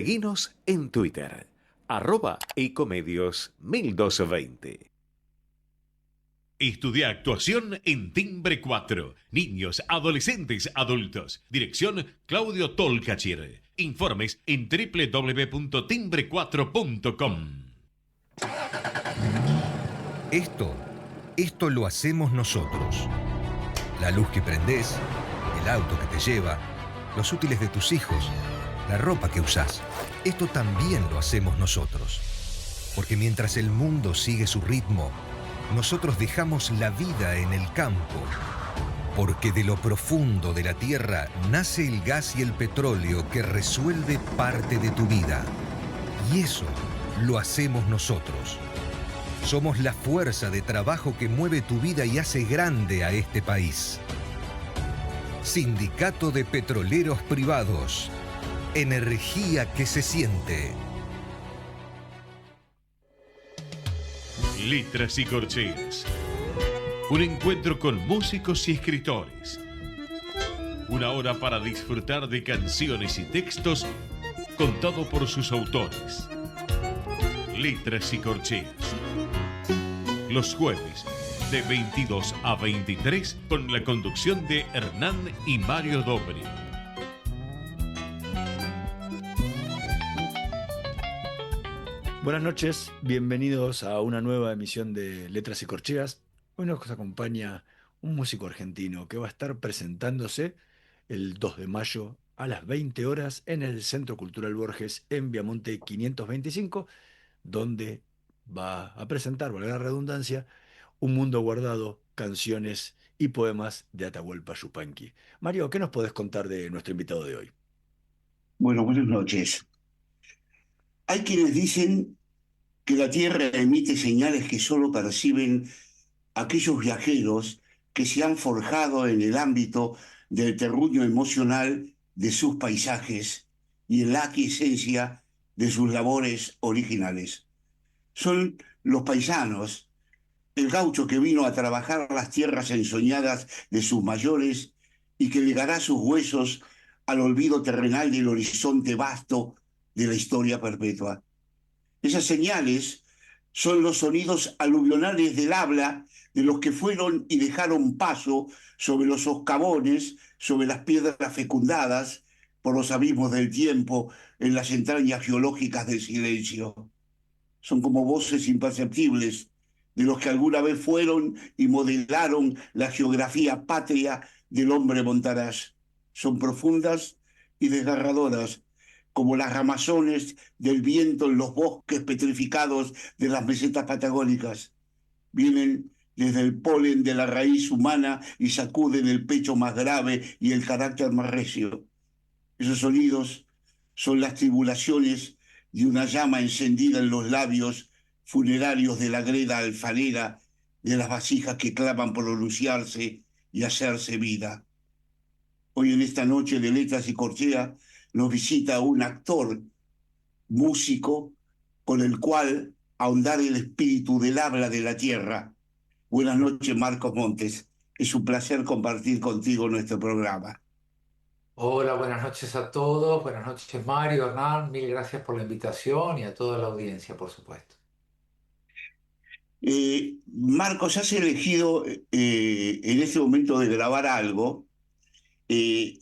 Seguinos en Twitter, @ecomedios 1220. Estudia actuación en Timbre 4. Niños, adolescentes, adultos. Dirección Claudio Tolcachir. Informes en www.timbre4.com. Esto lo hacemos nosotros. La luz que prendés, el auto que te lleva, los útiles de tus hijos, la ropa que usás. Esto también lo hacemos nosotros. Porque mientras el mundo sigue su ritmo, nosotros dejamos la vida en el campo. Porque de lo profundo de la tierra nace el gas y el petróleo que resuelve parte de tu vida. Y eso lo hacemos nosotros. Somos la fuerza de trabajo que mueve tu vida y hace grande a este país. Sindicato de Petroleros Privados. Energía que se siente. Letras y corcheas. Un encuentro con músicos y escritores. Una hora para disfrutar de canciones y textos contado por sus autores. Letras y corcheas. Los jueves de 22 a 23 con la conducción de Hernán y Mario Dobri. Buenas noches, bienvenidos a una nueva emisión de Letras y Corcheas. Hoy nos acompaña un músico argentino que va a estar presentándose el 2 de mayo a las 20 horas en el Centro Cultural Borges en Viamonte 525, donde va a presentar, valga la redundancia, Un Mundo Guardado, canciones y poemas de Atahualpa Yupanqui. Mario, ¿qué nos podés contar de nuestro invitado de hoy? Bueno, buenas noches. Hay quienes dicen que la Tierra emite señales que solo perciben aquellos viajeros que se han forjado en el ámbito del terruño emocional de sus paisajes y en la aquiescencia de sus labores originales. Son los paisanos, el gaucho que vino a trabajar las tierras ensoñadas de sus mayores y que legará sus huesos al olvido terrenal del horizonte vasto de la historia perpetua. Esas señales son los sonidos aluvionales del habla de los que fueron y dejaron paso sobre los socavones, sobre las piedras fecundadas por los abismos del tiempo, en las entrañas geológicas del silencio. Son como voces imperceptibles de los que alguna vez fueron y modelaron la geografía patria del hombre montaraz. Son profundas y desgarradoras, como las ramazones del viento en los bosques petrificados de las mesetas patagónicas. Vienen desde el polen de la raíz humana y sacuden el pecho más grave y el carácter más recio. Esos sonidos son las tribulaciones de una llama encendida en los labios funerarios de la greda alfanera, de las vasijas que claman por pronunciarse y hacerse vida. Hoy en esta noche de Letras y Corchea nos visita un actor, músico, con el cual ahondar el espíritu del habla de la tierra. Buenas noches, Marcos Montes. Es un placer compartir contigo nuestro programa. Hola, buenas noches a todos. Buenas noches, Mario, Hernán. Mil gracias por la invitación y a toda la audiencia, por supuesto. Marcos, has elegido en este momento de grabar eh,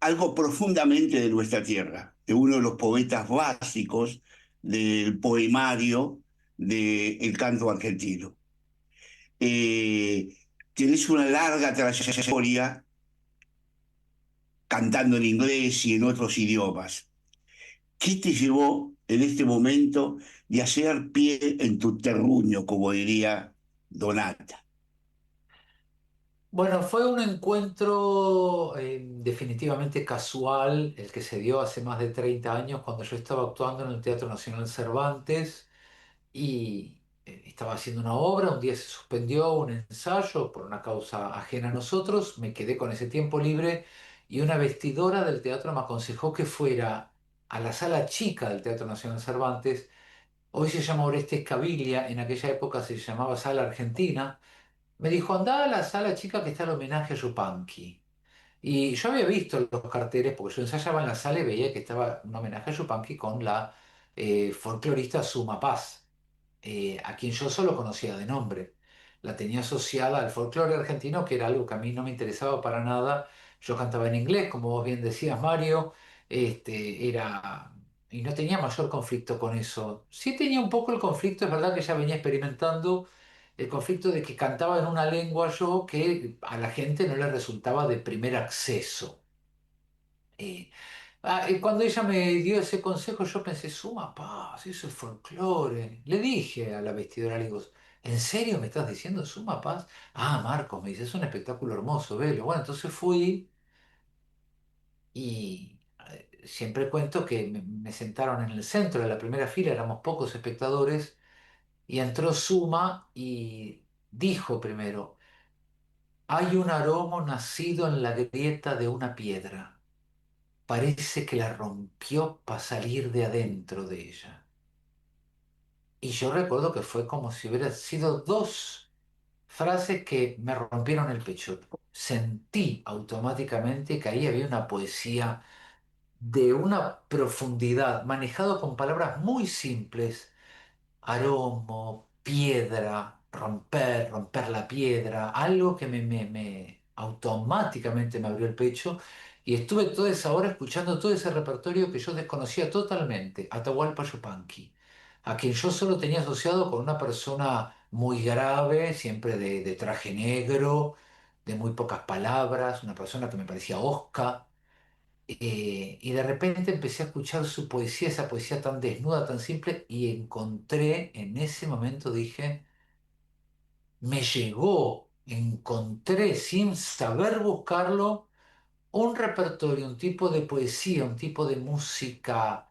algo profundamente de nuestra tierra, de uno de los poetas básicos del poemario del canto argentino. Eh, Tienes una larga trayectoria cantando en inglés y en otros idiomas. ¿Qué te llevó en este momento de hacer pie en tu terruño, como diría Donata? Bueno, fue un encuentro definitivamente casual, el que se dio hace más de 30 años cuando yo estaba actuando en el Teatro Nacional Cervantes y estaba haciendo una obra. Un día se suspendió un ensayo por una causa ajena a nosotros, me quedé con ese tiempo libre y una vestidora del teatro me aconsejó que fuera a la sala chica del Teatro Nacional Cervantes. Hoy se llama Orestes Caviglia, en aquella época se llamaba Sala Argentina. Me dijo, andá a la sala chica que está el homenaje a Yupanqui. Y yo había visto los carteles, porque yo ensayaba en la sala y veía que estaba un homenaje a Yupanqui con la folclorista Suma Paz, a quien yo solo conocía de nombre. La tenía asociada al folclore argentino, que era algo que a mí no me interesaba para nada. Yo cantaba en inglés, como vos bien decías, Mario, y no tenía mayor conflicto con eso. Sí tenía un poco el conflicto, es verdad que ya venía experimentando el conflicto de que cantaba en una lengua yo que a la gente no le resultaba de primer acceso. Eh, y cuando ella me dio ese consejo, yo pensé, suma paz, eso es folclore. Le dije a la vestidora, le digo, ¿en serio me estás diciendo suma paz? Ah, Marcos, me dice, es un espectáculo hermoso, velo. Bueno, entonces fui y siempre cuento que me sentaron en el centro de la primera fila, éramos pocos espectadores, y entró Suma y dijo primero, hay un aroma nacido en la grieta de una piedra. Parece que la rompió para salir de adentro de ella. Y yo recuerdo que fue como si hubiera sido dos frases que me rompieron el pecho. Sentí automáticamente que ahí había una poesía de una profundidad, manejado con palabras muy simples, aromo, piedra, romper, romper la piedra, algo que automáticamente me abrió el pecho y estuve toda esa hora escuchando todo ese repertorio que yo desconocía totalmente, Atahualpa Yupanqui, a quien yo solo tenía asociado con una persona muy grave, siempre de traje negro, de muy pocas palabras, una persona que me parecía hosca. Y de repente empecé a escuchar su poesía, esa poesía tan desnuda, tan simple, y encontré, en ese momento dije, me llegó, encontré sin saber buscarlo un repertorio, un tipo de poesía, un tipo de música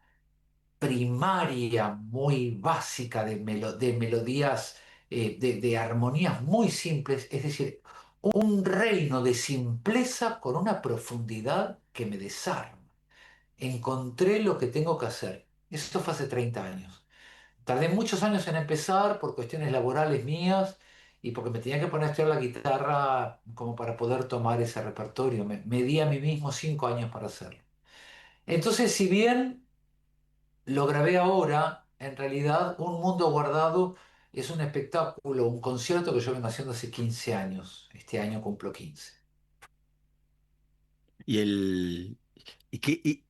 primaria, muy básica, de melodías, de armonías muy simples, es decir, un reino de simpleza con una profundidad que me desarma. Encontré lo que tengo que hacer. Esto fue hace 30 años. Tardé muchos años en empezar por cuestiones laborales mías y porque me tenía que poner a estudiar la guitarra como para poder tomar ese repertorio. Me di a mí mismo 5 años para hacerlo. Entonces, si bien lo grabé ahora, en realidad Un Mundo Guardado es un espectáculo, un concierto que yo vengo haciendo hace 15 años. Este año cumplo 15. ¿Y el y qué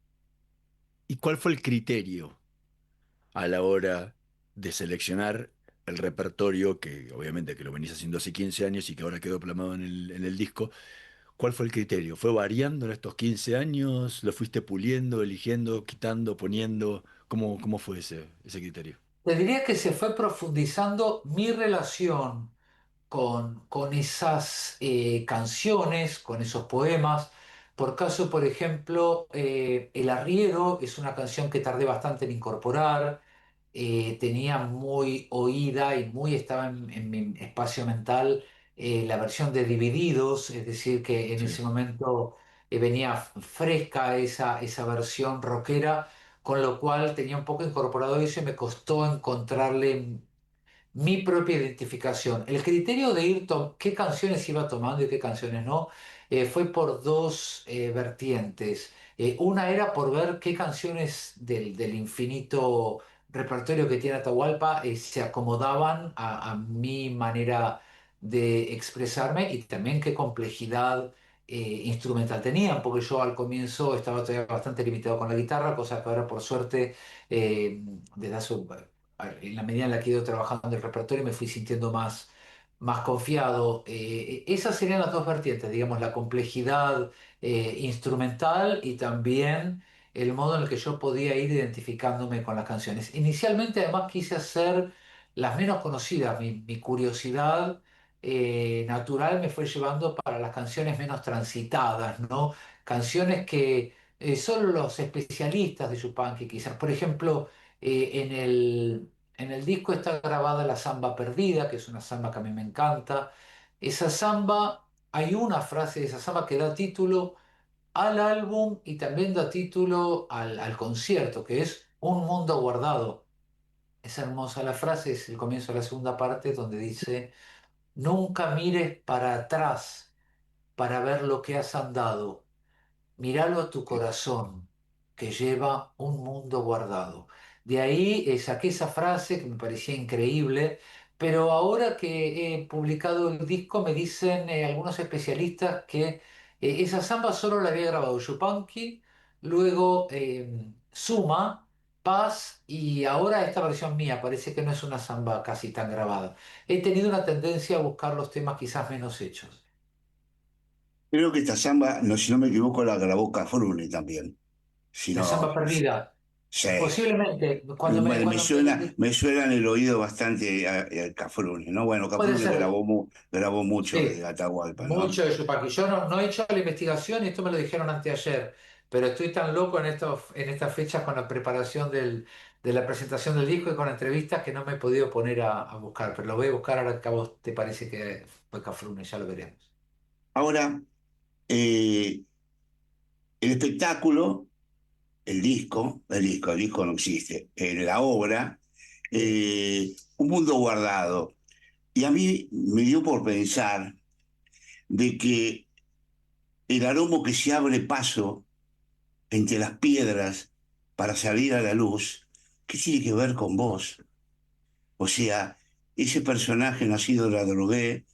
y cuál fue el criterio a la hora de seleccionar el repertorio que obviamente que lo venís haciendo hace 15 años y que ahora quedó plasmado en el disco? ¿Cuál fue el criterio? ¿Fue variando en estos 15 años? ¿Lo fuiste puliendo, eligiendo, quitando, poniendo? ¿Cómo fue ese criterio? Te diría que se fue profundizando mi relación con esas canciones, con esos poemas. Por caso, por ejemplo, El Arriero es una canción que tardé bastante en incorporar. Tenía muy oída y muy estaba en mi espacio mental la versión de Divididos, es decir, que en Sí. ese momento venía fresca esa versión rockera, con lo cual tenía un poco incorporado eso y me costó encontrarle mi propia identificación. El criterio de qué canciones iba tomando y qué canciones no, fue por dos vertientes. Una era por ver qué canciones del infinito repertorio que tiene Atahualpa se acomodaban a mi manera de expresarme y también qué complejidad instrumental tenían, porque yo al comienzo estaba todavía bastante limitado con la guitarra, cosa que ahora por suerte desde hace en la medida en la que he ido trabajando el repertorio me fui sintiendo más confiado. Esas serían las dos vertientes, digamos, la complejidad instrumental y también el modo en el que yo podía ir identificándome con las canciones. Inicialmente además quise hacer las menos conocidas, mi curiosidad natural me fue llevando para las canciones menos transitadas, ¿no? Canciones que solo los especialistas de Yupanqui quizás, por ejemplo, en el disco está grabada la samba perdida, que es una samba que a mí me encanta. Esa samba, hay una frase de esa samba que da título al álbum y también da título al concierto, que es Un mundo guardado. Es hermosa la frase, es el comienzo de la segunda parte donde dice, nunca mires para atrás para ver lo que has andado. Míralo a tu corazón, que lleva un mundo guardado. De ahí saqué esa frase que me parecía increíble, pero ahora que he publicado el disco me dicen algunos especialistas que esa samba solo la había grabado Yupanqui, luego Suma, Paz y ahora esta versión mía. Parece que no es una samba casi tan grabada. He tenido una tendencia a buscar los temas quizás menos hechos. Creo que esta samba, no, si no me equivoco, la grabó Cafrune también. Si La no, samba perdida. sí. Posiblemente, Me suena, me suena en el oído bastante a Cafrune, ¿no? Bueno, puede Cafrune ser, grabó mucho de sí, Atahualpa, ¿no? mucho de Yupanqui. Yo no he hecho la investigación y esto me lo dijeron anteayer, pero estoy tan loco en estas fechas con la preparación de la presentación del disco y con entrevistas que no me he podido poner a buscar, pero lo voy a buscar ahora que a vos te parece que fue Cafrune, ya lo veremos. Ahora, el espectáculo, el disco no existe, la obra, Sí. Un mundo guardado. Y a mí me dio por pensar de que el aroma que se abre paso entre las piedras para salir a la luz, ¿qué tiene que ver con vos? O sea, ese personaje nacido de la drogué,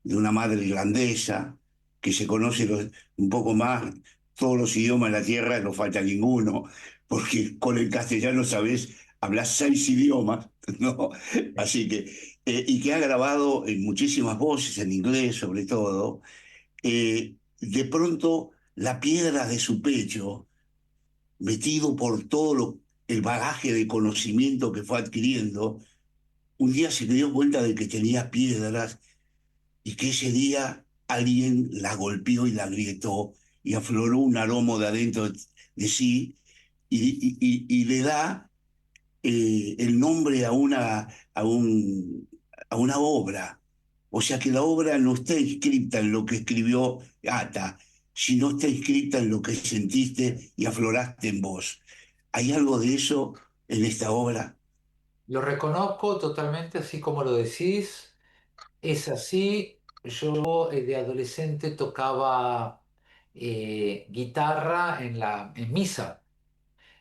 de una madre irlandesa, que se conoce un poco más todos los idiomas de la tierra, no falta ninguno, porque con el castellano, sabes, hablas 6 idiomas, ¿no? Así que, y que ha grabado en muchísimas voces, en inglés sobre todo, de pronto la piedra de su pecho, metido por el bagaje de conocimiento que fue adquiriendo, un día se dio cuenta de que tenía piedras y que ese día alguien la golpeó y la agrietó y afloró un aroma de adentro de sí y le da el nombre a una obra. O sea que la obra no está inscrita en lo que escribió Ata, sino está inscrita en lo que sentiste y afloraste en vos. ¿Hay algo de eso en esta obra? Lo reconozco totalmente así como lo decís. Es así. Yo de adolescente tocaba guitarra en misa.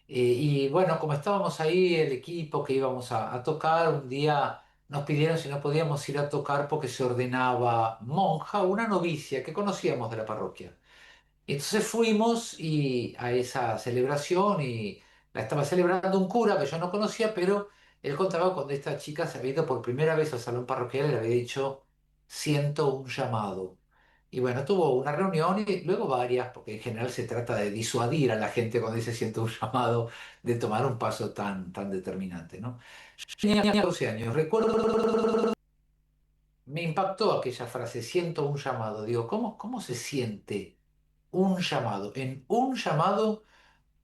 Y bueno, como estábamos ahí, el equipo que íbamos a tocar, un día nos pidieron si no podíamos ir a tocar porque se ordenaba monja, una novicia que conocíamos de la parroquia. Y entonces fuimos a esa celebración y la estaba celebrando un cura que yo no conocía, pero él contaba cuando esta chica se había ido por primera vez al salón parroquial y le había dicho, siento un llamado. Y bueno, tuvo una reunión y luego varias, porque en general se trata de disuadir a la gente cuando dice siento un llamado, de tomar un paso tan determinante, ¿no? Yo tenía 12 años, recuerdo, me impactó aquella frase, siento un llamado. Digo, ¿cómo se siente un llamado? En un llamado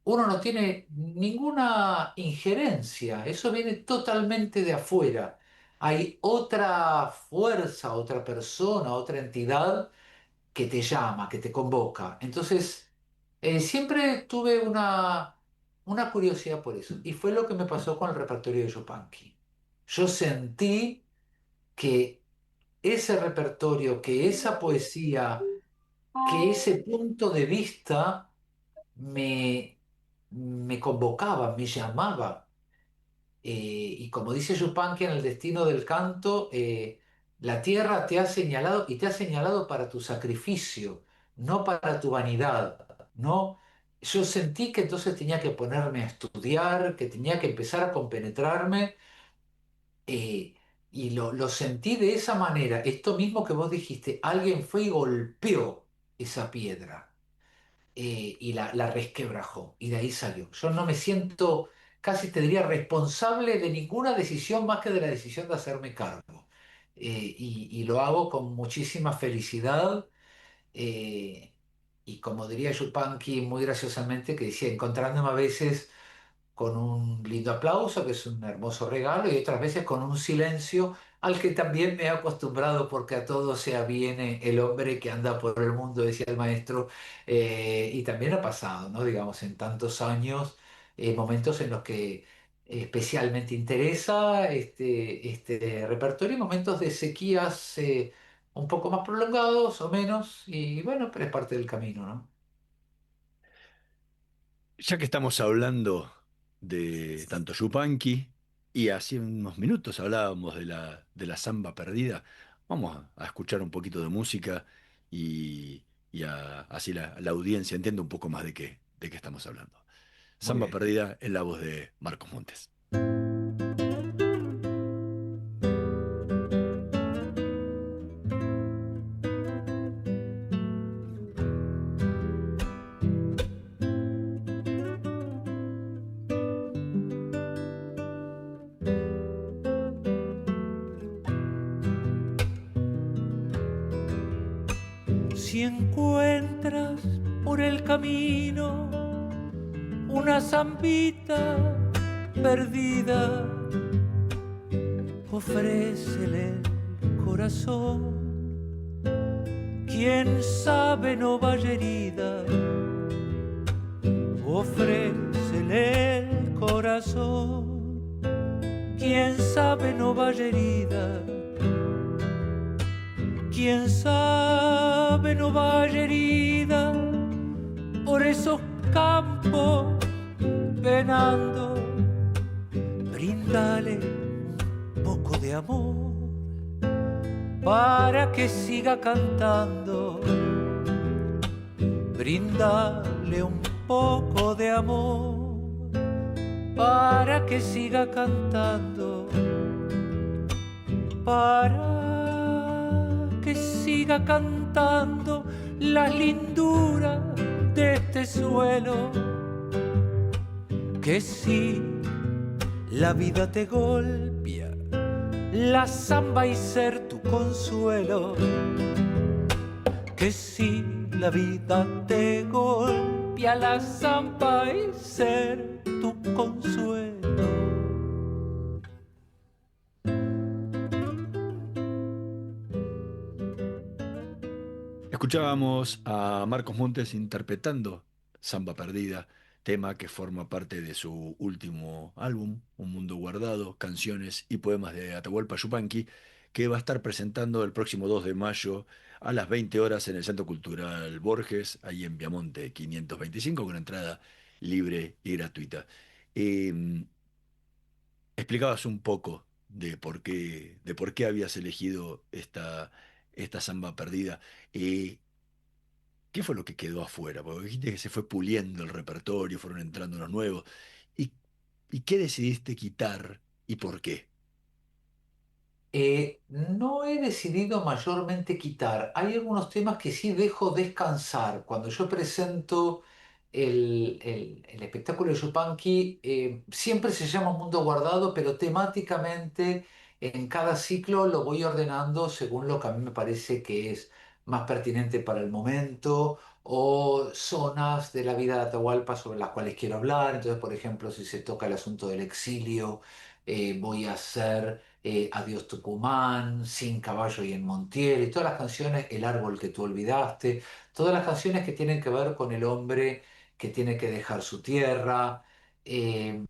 uno no tiene ninguna injerencia, eso viene totalmente de afuera. Hay otra fuerza, otra persona, otra entidad que te llama, que te convoca. Entonces, siempre tuve una curiosidad por eso. Y fue lo que me pasó con el repertorio de Yupanqui. Yo sentí que ese repertorio, que esa poesía, que ese punto de vista me, me convocaba, me llamaba. Y como dice Yupanqui en El destino del canto, la tierra te ha señalado y te ha señalado para tu sacrificio, no para tu vanidad, ¿no? Yo sentí que entonces tenía que ponerme a estudiar, que tenía que empezar a compenetrarme, y lo sentí de esa manera. Esto mismo que vos dijiste, alguien fue y golpeó esa piedra y la resquebrajó y de ahí salió. Yo no me siento, casi te diría, responsable de ninguna decisión más que de la decisión de hacerme cargo. Y lo hago con muchísima felicidad. eh, y como diría Yupanqui muy graciosamente, que decía, encontrándome a veces con un lindo aplauso, que es un hermoso regalo, y otras veces con un silencio al que también me he acostumbrado porque a todo se aviene el hombre que anda por el mundo, decía el maestro, y también ha pasado, ¿no? Digamos, en tantos años, momentos en los que especialmente interesa este repertorio, y momentos de sequías un poco más prolongados o menos, y bueno, pero es parte del camino, ¿no? Ya que estamos hablando de tanto Yupanqui y hace unos minutos hablábamos de la samba perdida, vamos a escuchar un poquito de música así la audiencia entiende un poco más de qué estamos hablando. Muy Samba bien. perdida en la voz de Marcos Montes. Si encuentras por el camino una zambita perdida, ofrécele el corazón. Quién sabe no vaya herida, ofrécele el corazón. Quién sabe no vaya herida, quién sabe no vaya herida por esos campos penando. Bríndale un poco de amor para que siga cantando. Bríndale un poco de amor para que siga cantando. Para que siga cantando la lindura de este suelo. Que si la vida te golpea, la samba y ser tu consuelo. Que si la vida te golpea, la samba y ser tu consuelo. Escuchábamos a Marcos Montes interpretando Samba Perdida, tema que forma parte de su último álbum, Un Mundo Guardado, canciones y poemas de Atahualpa Yupanqui, que va a estar presentando el próximo 2 de mayo a las 20 horas en el Centro Cultural Borges, ahí en Viamonte 525, con entrada libre y gratuita. Eh, Explicabas un poco de por qué habías elegido esta samba perdida. Eh, ¿Qué fue lo que quedó afuera? Porque dijiste que se fue puliendo el repertorio, fueron entrando unos nuevos. ¿Y, y qué decidiste quitar y por qué? No he decidido mayormente quitar. Hay algunos temas que sí dejo descansar. Cuando yo presento el espectáculo de Yupanqui, siempre se llama Mundo Guardado, pero temáticamente en cada ciclo lo voy ordenando según lo que a mí me parece que es más pertinente para el momento o zonas de la vida de Atahualpa sobre las cuales quiero hablar. Entonces, por ejemplo, si se toca el asunto del exilio, voy a hacer Adiós Tucumán, Sin Caballo y en Montiel, y todas las canciones, El árbol que tú olvidaste, todas las canciones que tienen que ver con el hombre que tiene que dejar su tierra. eh,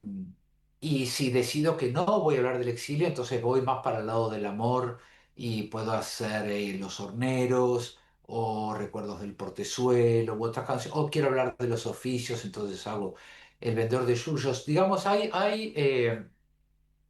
y si decido que no voy a hablar del exilio, entonces voy más para el lado del amor y puedo hacer Los Horneros o Recuerdos del Portezuelo u otras canciones, o quiero hablar de los oficios, entonces hago El Vendedor de Yuyos. Digamos, hay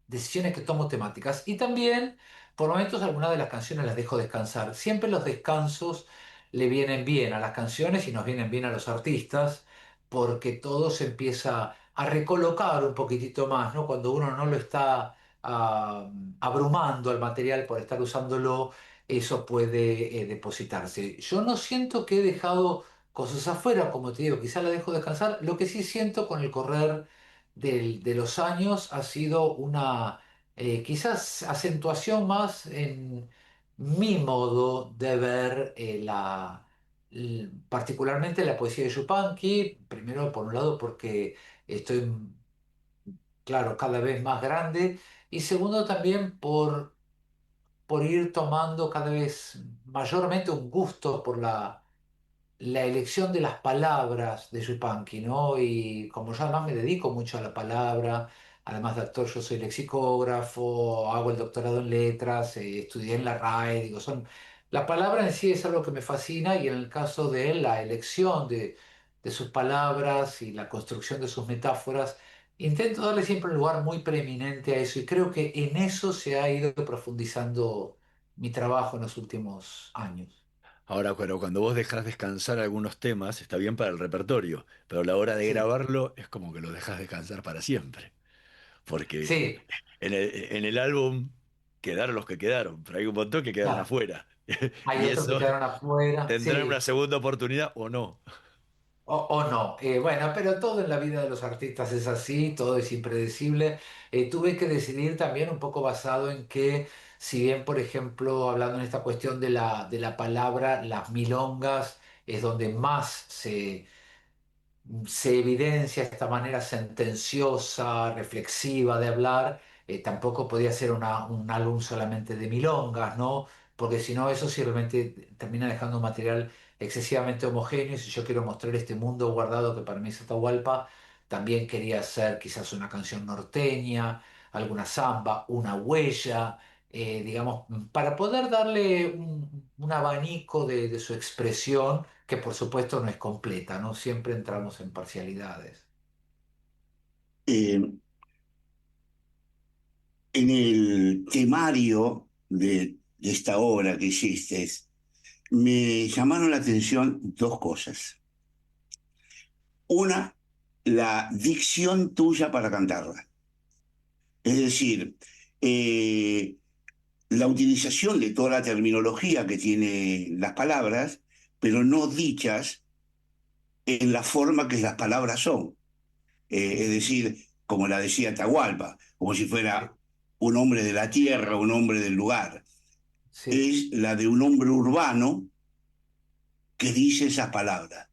decisiones que tomo temáticas. Y también, por momentos, algunas de las canciones las dejo descansar. Siempre los descansos le vienen bien a las canciones y nos vienen bien a los artistas, porque todo se empieza a recolocar un poquitito más, ¿no? Cuando uno no lo está abrumando al material por estar usándolo, eso puede depositarse. Yo no siento que he dejado cosas afuera, como te digo, quizá la dejo descansar. Lo que sí siento con el correr de los años ha sido una quizás acentuación más en mi modo de ver particularmente la poesía de Yupanqui, primero por un lado porque estoy, claro, cada vez más grande y segundo también por ir tomando cada vez mayormente un gusto por la elección de las palabras de Yupanqui, ¿no? Y como yo además me dedico mucho a la palabra, además de actor, yo soy lexicógrafo, hago el doctorado en letras, estudié en la RAE, digo, la palabra en sí es algo que me fascina y en el caso de él, la elección de sus palabras y la construcción de sus metáforas. Intento darle siempre un lugar muy preeminente a eso y creo que en eso se ha ido profundizando mi trabajo en los últimos años. Ahora, cuando vos dejás descansar algunos temas, está bien para el repertorio, pero a la hora de Sí, grabarlo es como que lo dejas descansar para siempre. Porque sí, en el álbum quedaron los que quedaron, pero hay un montón que quedaron claro. afuera. Hay Y otros que eso quedaron afuera, tendrán una sí. segunda oportunidad o no. O no. Bueno, pero todo en la vida de los artistas es así, todo es impredecible. Tuve que decidir también un poco basado en que, si bien, por ejemplo, hablando en esta cuestión de la palabra, las milongas es donde más se evidencia esta manera sentenciosa, reflexiva de hablar, tampoco podía ser un álbum solamente de milongas, ¿no? Porque si no, eso sí realmente termina dejando un material excesivamente homogéneo. Y si yo quiero mostrar este mundo guardado que para mí es Atahualpa, también quería hacer quizás una canción norteña, alguna samba, una huella, digamos, para poder darle un abanico de su expresión que por supuesto no es completa, ¿no? Siempre entramos en parcialidades. Eh, en el temario de esta obra que hiciste, me llamaron la atención dos cosas. Una, la dicción tuya para cantarla. Es decir, eh, la utilización de toda la terminología que tiene las palabras, pero no dichas en la forma que las palabras son. Es decir, como la decía Atahualpa, como si Sí, fuera un hombre de la tierra, un hombre del lugar. sí, Es la de un hombre urbano que dice esas palabras.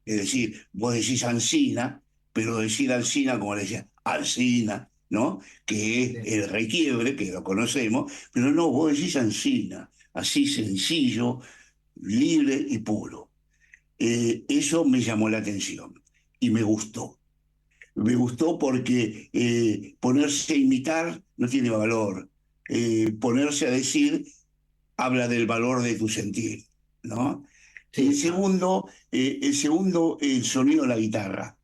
Es decir, vos decís Ancina, pero decir Alcina como le decía, Alcina, ¿no? Que es sí. el requiebre, que lo conocemos, pero no, vos decís Ancina, así sencillo, libre y puro. Eso me llamó la atención y me gustó. Me gustó porque ponerse a imitar no tiene valor. Ponerse a decir habla del valor de tu sentir, ¿no? Y Sí, claro. el sonido de la guitarra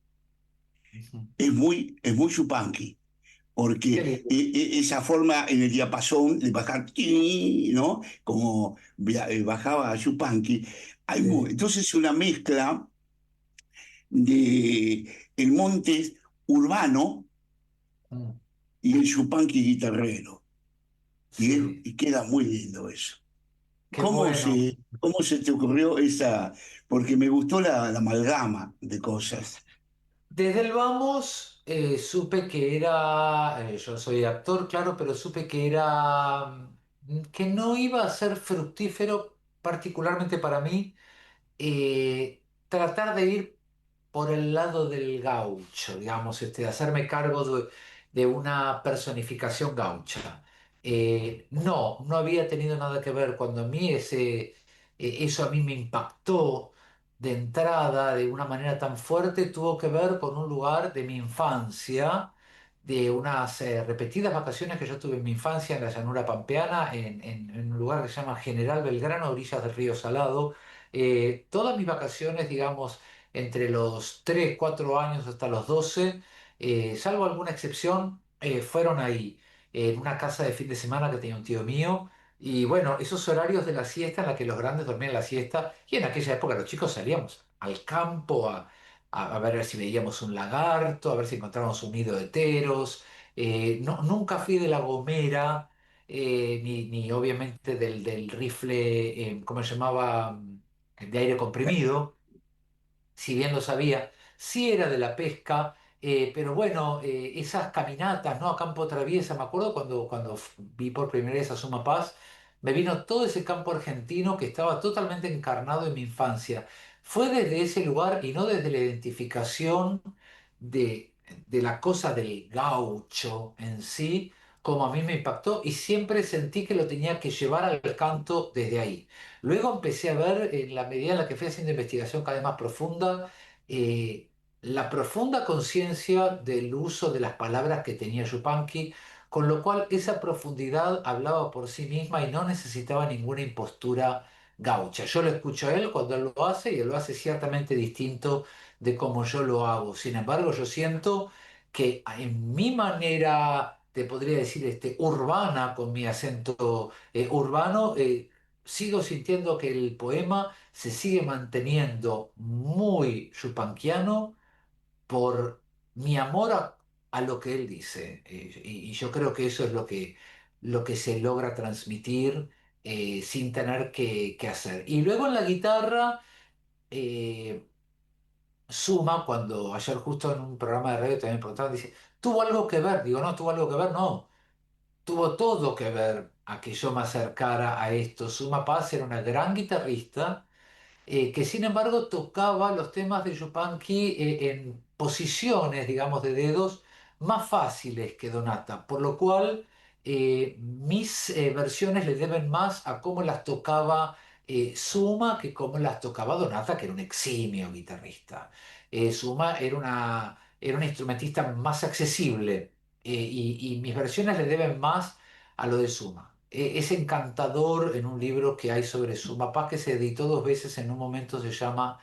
Ujú. es muy chupanqui, Qué porque lindo. esa forma en el diapasón de bajar, ¿no? Como bajaba a chupanqui, Sí. entonces una mezcla de el monte urbano Mm. y el chupanqui guitarrero, Sí, y queda muy lindo eso. qué bueno. ¿Cómo se te ocurrió esa? Porque me gustó la amalgama de cosas. Desde el vamos, supe que era, yo soy actor, claro, pero supe que era, que no iba a ser fructífero, particularmente para mí, tratar de ir por el lado del gaucho, digamos, hacerme cargo de una personificación gaucha. No, no había tenido nada que ver cuando a mí eso a mí me impactó de entrada de una manera tan fuerte, tuvo que ver con un lugar de mi infancia, de unas repetidas vacaciones que yo tuve en mi infancia en la llanura pampeana, en un lugar que se llama General Belgrano, a orillas del río Salado. Todas mis vacaciones, digamos, entre los 3 4 años hasta los 12 salvo alguna excepción, fueron ahí, en una casa de fin de semana que tenía un tío mío. Y bueno, esos horarios de la siesta en la que los grandes dormían la siesta, y en aquella época los chicos salíamos al campo a ver si veíamos un lagarto, a ver si encontrábamos un nido de teros. No, nunca fui de la gomera, ni obviamente del rifle, ¿cómo se llamaba? De aire comprimido, si bien lo sabía, sí era de la pesca, pero bueno, esas caminatas, ¿no? A campo traviesa, me acuerdo cuando vi por primera vez a Sumapaz, me vino todo ese campo argentino que estaba totalmente encarnado en mi infancia. Fue desde ese lugar y no desde la identificación de la cosa del gaucho en sí, como a mí me impactó y siempre sentí que lo tenía que llevar al canto desde ahí. Luego empecé a ver, en la medida en la que fui haciendo investigación cada vez más profunda, la profunda conciencia del uso de las palabras que tenía Yupanqui, con lo cual esa profundidad hablaba por sí misma y no necesitaba ninguna impostura gaucha. Yo lo escucho a él cuando él lo hace y él lo hace ciertamente distinto de cómo yo lo hago. Sin embargo, yo siento que en mi manera, te podría decir, urbana, con mi acento urbano, sigo sintiendo que el poema se sigue manteniendo muy yupanquiano por mi amor a lo que él dice. Y yo creo que eso es lo que se logra transmitir sin tener que hacer. Y luego en la guitarra, eh, Suma, cuando ayer justo en un programa de radio también me preguntaban, dice, ¿tuvo algo que ver? Digo, no, tuvo algo que ver, no. Tuvo todo que ver a que yo me acercara a esto. Suma Paz era una gran guitarrista que sin embargo tocaba los temas de Yupanqui en posiciones, digamos, de dedos más fáciles que Donata, por lo cual mis versiones le deben más a cómo las tocaba Suma que cómo las tocaba Donata, que era un eximio guitarrista. Suma era una instrumentista más accesible y mis versiones le deben más a lo de Suma. Es encantador en un libro que hay sobre Suma Paz que se editó 2 veces, en un momento se llama,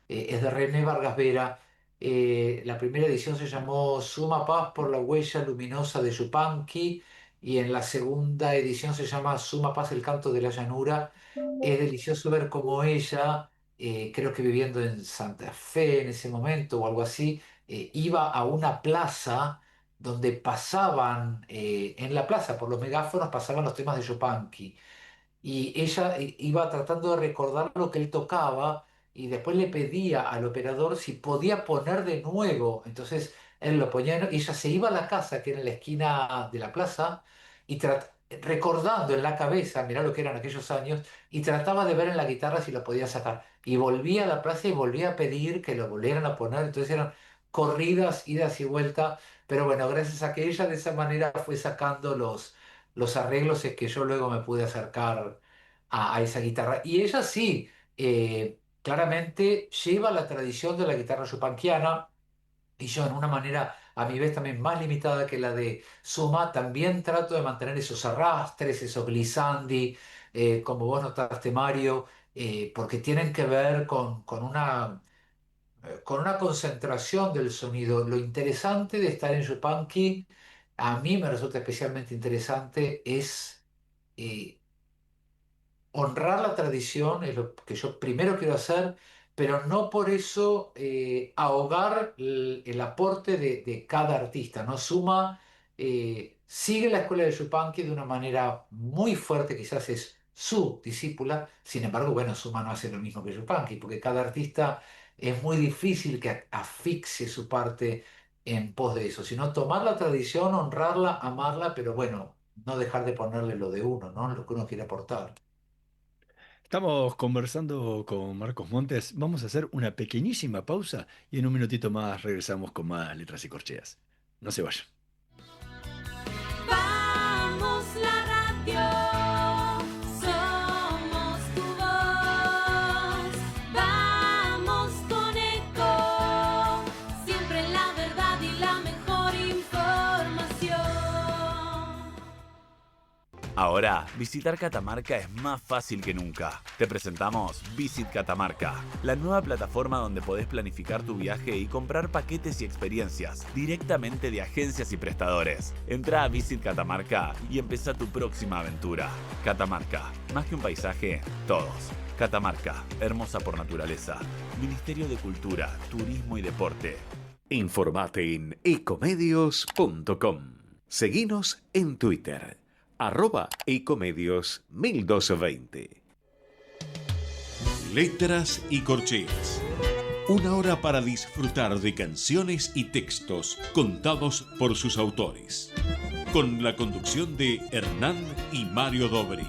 es de René Vargas Vera. La primera edición se llamó Suma Paz por la huella luminosa de Yupanqui y en la segunda edición se llama Suma Paz, el canto de la llanura. Es delicioso ver cómo ella, creo que viviendo en Santa Fe en ese momento o algo así, iba a una plaza donde pasaban, en la plaza, por los megáfonos, pasaban los temas de Yupanqui. Y ella iba tratando de recordar lo que él tocaba y después le pedía al operador si podía poner de nuevo. Entonces él lo ponía y ella se iba a la casa, que era en la esquina de la plaza, y recordando en la cabeza, mirá lo que eran aquellos años, y trataba de ver en la guitarra si lo podía sacar. Y volvía a la plaza y volvía a pedir que lo volvieran a poner. Entonces eran corridas, idas y vueltas. Pero bueno, gracias a que ella de esa manera fue sacando los arreglos, es que yo luego me pude acercar a esa guitarra. Y ella sí, claramente lleva la tradición de la guitarra yupanquiana, y yo en una manera a mi vez también más limitada que la de Suma, también trato de mantener esos arrastres, esos glissandi, como vos notaste, Mario, porque tienen que ver con una concentración del sonido. Lo interesante de estar en Yupanqui, a mí me resulta especialmente interesante, es eh, honrar la tradición, es lo que yo primero quiero hacer, pero no por eso ahogar el aporte de cada artista, ¿no? Suma sigue la escuela de Yupanqui de una manera muy fuerte, quizás es su discípula. Sin embargo, bueno, Suma no hace lo mismo que Yupanqui, porque cada artista es muy difícil que asfixie su parte en pos de eso, sino tomar la tradición, honrarla, amarla, pero bueno, no dejar de ponerle lo de uno, ¿no? Lo que uno quiere aportar. Estamos conversando con Marcos Montes. Vamos a hacer una pequeñísima pausa y en un minutito más regresamos con más letras y corcheas. No se vayan. Vamos la radio, somos tu voz. Vamos con Eco, siempre la verdad y la mejor información. Ahora, visitar Catamarca es más fácil que nunca. Te presentamos Visit Catamarca, la nueva plataforma donde podés planificar tu viaje y comprar paquetes y experiencias directamente de agencias y prestadores. Entra a Visit Catamarca y empezá tu próxima aventura. Catamarca, más que un paisaje, todos. Catamarca, hermosa por naturaleza. Ministerio de Cultura, Turismo y Deporte. Informate en ecomedios.com. Seguinos en Twitter, @ecomedios1220. Letras y corcheas. Una hora para disfrutar de canciones y textos contados por sus autores. Con la conducción de Hernán y Mario Dobri.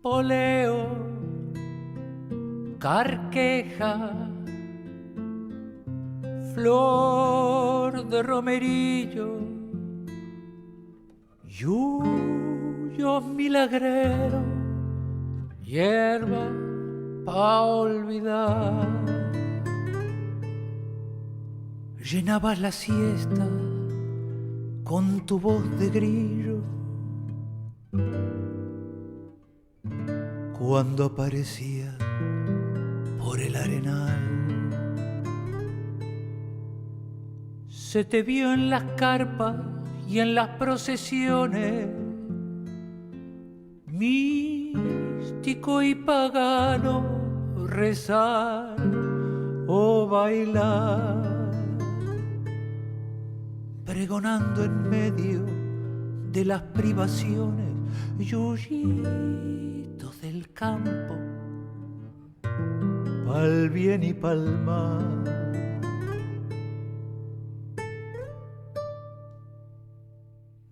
poleo, carqueja, flor de romerillo, yuyos milagreros, hierba pa' olvidar. Llenabas la siesta con tu voz de grillo cuando aparecía por el arenal. Se te vio en las carpas y en las procesiones, místico y pagano, rezar o bailar, pregonando en medio de las privaciones, yuyitos del campo, pa'l bien y pa'l mal.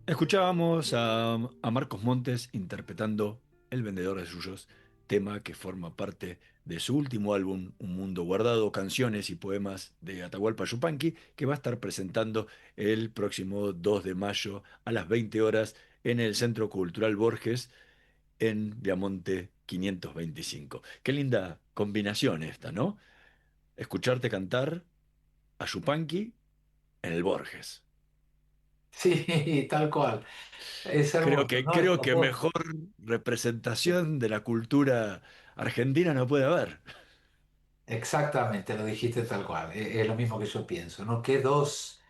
Escuchábamos a Marcos Montes interpretando El vendedor de suyos, tema que forma parte de su último álbum, Un mundo guardado, canciones y poemas de Atahualpa Yupanqui, que va a estar presentando el próximo 2 de mayo a las 20 horas en el Centro Cultural Borges en Viamonte 525. Qué linda combinación esta, ¿no? Escucharte cantar a Yupanqui en el Borges. Sí, tal cual. Es Creo hermoso, que, ¿no? creo Estas que dos. mejor representación de la cultura argentina no puede haber. Exactamente, lo dijiste tal cual. Es lo mismo que yo pienso, ¿no? Qué dos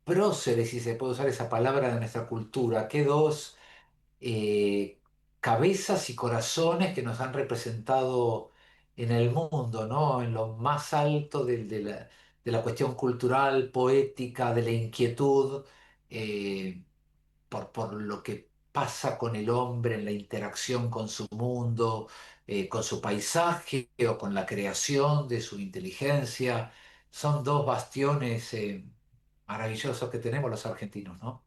próceres, si se puede usar esa palabra de nuestra cultura, qué dos eh, cabezas y corazones que nos han representado en el mundo, ¿no? En lo más alto de la cuestión cultural, poética, de la inquietud, eh, por lo que pasa con el hombre en la interacción con su mundo, con su paisaje o con la creación de su inteligencia. Son dos bastiones maravillosos que tenemos los argentinos, ¿no?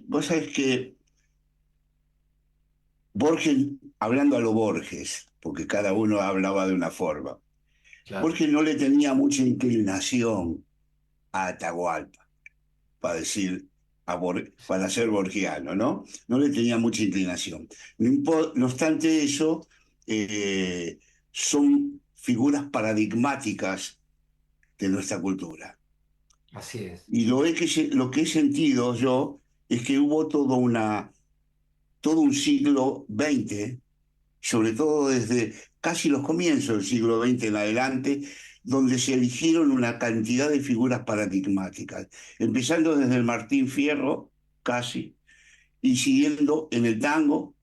Vos sabés que Borges, hablando a lo Borges, porque cada uno hablaba de una forma, Claro. Borges no le tenía mucha inclinación a Atahualpa, para decir, para ser borgiano, ¿no? No le tenía mucha inclinación. No obstante eso, eh, son figuras paradigmáticas de nuestra cultura. Así es. Y lo que he sentido yo es que hubo todo un siglo XX, sobre todo desde casi los comienzos del siglo XX en adelante, donde se eligieron una cantidad de figuras paradigmáticas, empezando desde el Martín Fierro, casi, y siguiendo en el tango,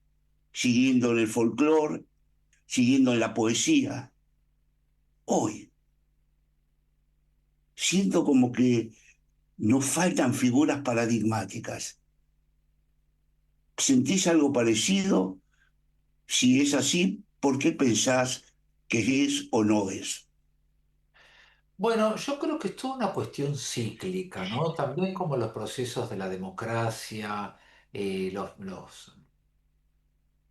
siguiendo en el folclore, siguiendo en la poesía. Hoy siento como que nos faltan figuras paradigmáticas. ¿Sentís algo parecido? Si es así, ¿por qué pensás que es o no es? Bueno, yo creo que es toda una cuestión cíclica, ¿no? También como los procesos de la democracia,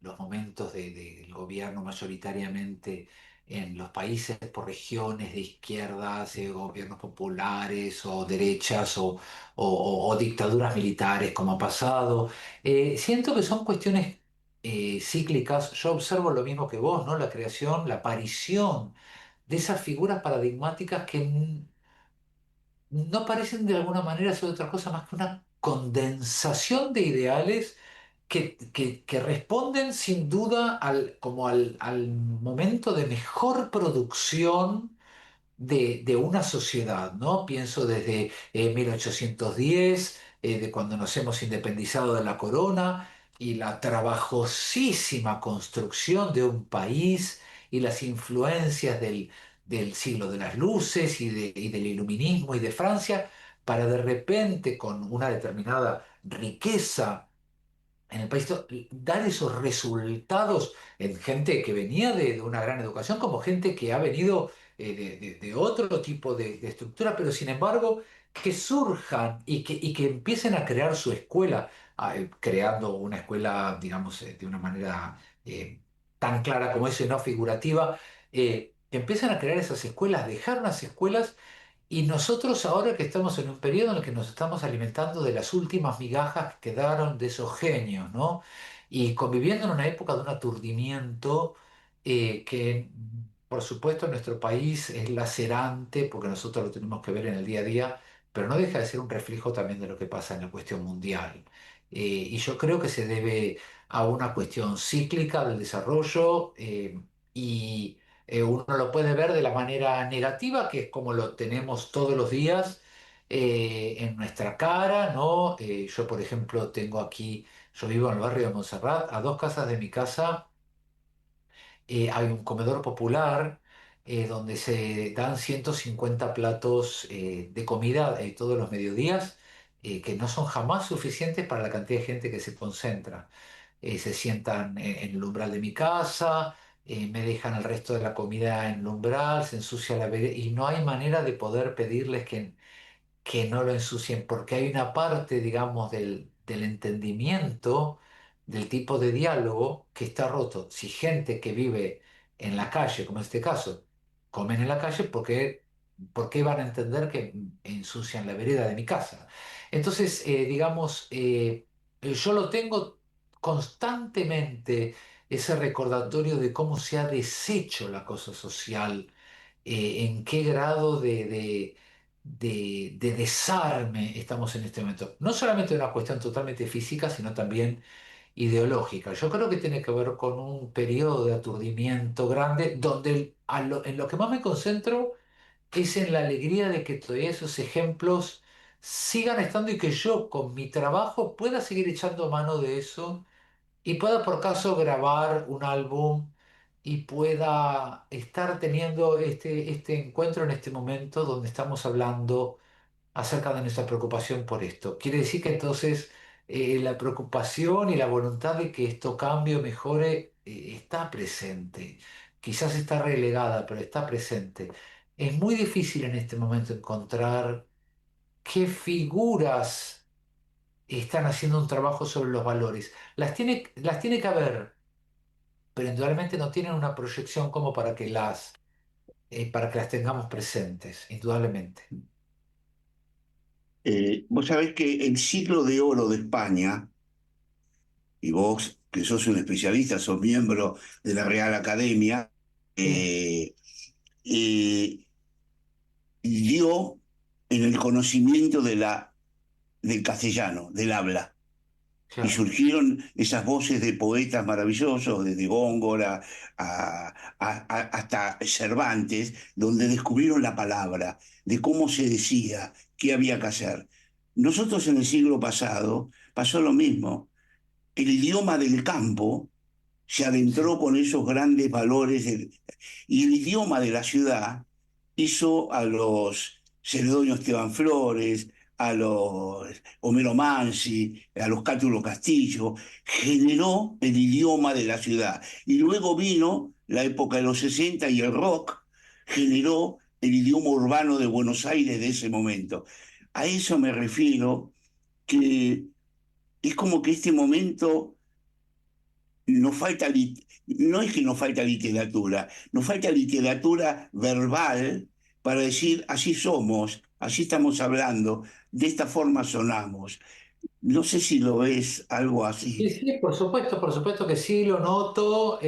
los momentos del gobierno mayoritariamente en los países por regiones de izquierdas, gobiernos populares o derechas o dictaduras militares como ha pasado. Siento que son cuestiones cíclicas. Yo observo lo mismo que vos, ¿no? La creación, la aparición de esas figuras paradigmáticas que no parecen de alguna manera ser otra cosa más que una condensación de ideales que responden sin duda al momento de mejor producción de una sociedad, ¿no? Pienso desde 1810, de cuando nos hemos independizado de la corona y la trabajosísima construcción de un país y las influencias del siglo de las luces y del iluminismo y de Francia, para de repente con una determinada riqueza en el país, dar esos resultados en gente que venía de una gran educación, como gente que ha venido de otro tipo de estructura, pero sin embargo que surjan y que empiecen a crear su escuela. creando una escuela, digamos, de una manera tan clara como eso y no figurativa, empiezan a crear esas escuelas, dejar unas escuelas y nosotros ahora que estamos en un periodo en el que nos estamos alimentando de las últimas migajas que quedaron de esos genios, ¿no? Y conviviendo en una época de un aturdimiento que, por supuesto, en nuestro país es lacerante porque nosotros lo tenemos que ver en el día a día, pero no deja de ser un reflejo también de lo que pasa en la cuestión mundial. Y yo creo que se debe a una cuestión cíclica del desarrollo y uno lo puede ver de la manera negativa, que es como lo tenemos todos los días en nuestra cara, ¿no? Yo, por ejemplo, tengo aquí, yo vivo en el barrio de Montserrat, a 2 casas de mi casa hay un comedor popular donde se dan 150 platos de comida todos los mediodías, que no son jamás suficientes para la cantidad de gente que se concentra. Se sientan en el umbral de mi casa, me dejan el resto de la comida en el umbral, se ensucia la vereda y no hay manera de poder pedirles que no lo ensucien, porque hay una parte, digamos, del entendimiento, del tipo de diálogo que está roto. Si gente que vive en la calle, como en este caso, comen en la calle, ¿por qué van a entender que ensucian la vereda de mi casa? Entonces, digamos, yo lo tengo constantemente, ese recordatorio de cómo se ha deshecho la cosa social, en qué grado de desarme estamos en este momento. No solamente una cuestión totalmente física, sino también ideológica. Yo creo que tiene que ver con un periodo de aturdimiento grande, donde en lo que más me concentro es en la alegría de que todavía esos ejemplos sigan estando y que yo con mi trabajo pueda seguir echando mano de eso y pueda por caso grabar un álbum y pueda estar teniendo este encuentro en este momento donde estamos hablando acerca de nuestra preocupación por esto. Quiere decir que entonces la preocupación y la voluntad de que esto cambie o mejore está presente. Quizás está relegada, pero está presente. Es muy difícil en este momento encontrar qué figuras están haciendo un trabajo sobre los valores. Las tiene que haber, pero indudablemente no tienen una proyección como para que las tengamos presentes, indudablemente. Vos sabés que el siglo de oro de España, y vos que sos un especialista, sos miembro de la Real Academia, Sí, eh, eh, dio en el conocimiento del castellano, del habla. Y claro. surgieron esas voces de poetas maravillosos, desde Góngora hasta Cervantes, donde descubrieron la palabra, de cómo se decía, qué había que hacer. Nosotros en el siglo pasado pasó lo mismo. El idioma del campo se Sí. adentró con esos grandes valores y el idioma de la ciudad hizo a los Celedonio Esteban Flores, a los Homero Mansi, a los Cátulo Castillo, generó el idioma de la ciudad. Y luego vino la época de los 60 y el rock generó el idioma urbano de Buenos Aires de ese momento. A eso me refiero, que es como que este momento nos falta, no es que nos falta literatura, nos falta literatura verbal para decir así somos, así estamos hablando, de esta forma sonamos. No sé si lo ves algo Sí, así. sí, por supuesto que sí, lo noto.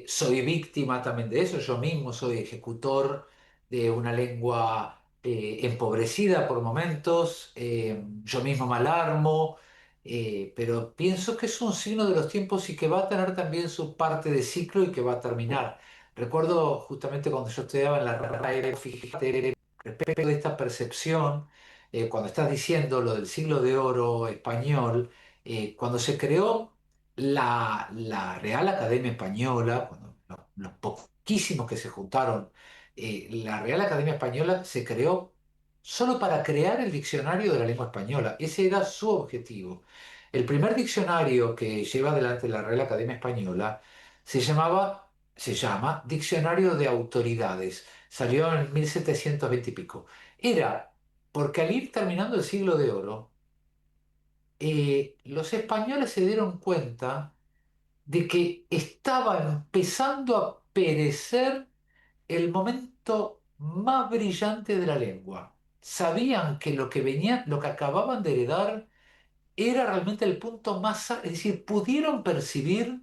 Soy víctima también de eso. Yo mismo soy ejecutor de una lengua empobrecida por momentos. Yo mismo me alarmo, pero pienso que es un signo de los tiempos y que va a tener también su parte de ciclo y que va a terminar. Recuerdo justamente cuando yo estudiaba en la RAE, fíjate, respecto de esta percepción, cuando estás diciendo lo del siglo de oro español, cuando se creó la Real Academia Española, cuando los poquísimos que se juntaron, la Real Academia Española se creó solo para crear el diccionario de la lengua española. Ese era su objetivo. El primer diccionario que lleva adelante la Real Academia Española se llama Diccionario de Autoridades. Salió en 1720 y pico. Era porque al ir terminando el siglo de oro, los españoles se dieron cuenta de que estaba empezando a perecer el momento más brillante de la lengua. Sabían que lo que venía, lo que acababan de heredar, era realmente el punto más, es decir, pudieron percibir